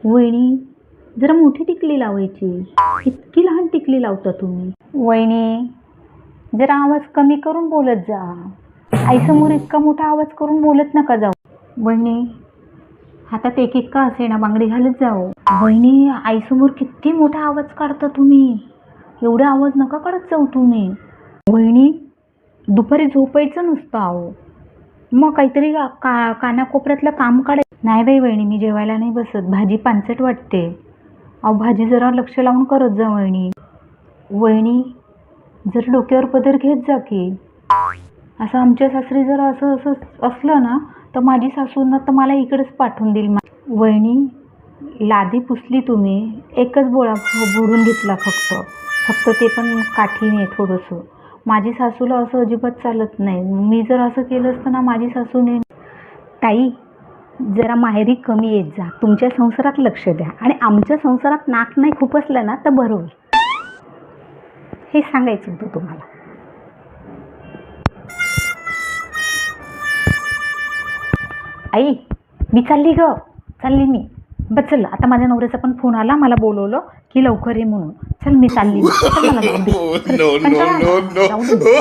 वहिनी, जरा मोठी टिकली लावायची. इतकी लहान टिकली लावता तुम्ही. वहिनी, जरा आवाज कमी करून बोलत जा. आईसमोर इतका मोठा आवाज करून बोलत नका जाऊ. वहिनी, हातात एक एक का असे ना बांगडी घालत जाओ. वहिनी, आईसमोर किती मोठा आवाज काढता तुम्ही. एवढा आवाज नका काढत जाऊ तुम्ही. वहिनी, दुपारी झोपायचं नसतं अहो. मग काहीतरी कानाकोपऱ्यातलं काम काढायचं. नाही बाई वहिनी, मी जेवायला नाही बसत. भाजी पानसट वाटते. अहो भाजी जरा लक्ष लावून करत जा वहिनी. वहिनी, जर डोक्यावर पदर घेत जा की. असं आमच्या सासरी जर असं असं असलं ना तर माझी सासूंना तर मला इकडेच पाठवून देईल. वहिनी, लादी पुसली तुम्ही, एकच बोळा बुडून घेतला फक्त ते पण काठीने थोडंसं. माझी सासूला असं अजिबात चालत नाही. मी जर असं केलं असतं ना माझी सासूने. ताई, जरा माहेरी कमी येत जा. तुमच्या संसारात लक्ष द्या आणि आमच्या संसारात नाक नाही खुपसलं ना तर बरोबर. हे सांगायचं होतं तुम्हाला. आई, मी चालली मी. बस चल, आता माझ्या नवऱ्याचा पण फोन आला, मला बोलवलं की लवकर ये म्हणून. चल मी चालली. चल मला जाऊ दे.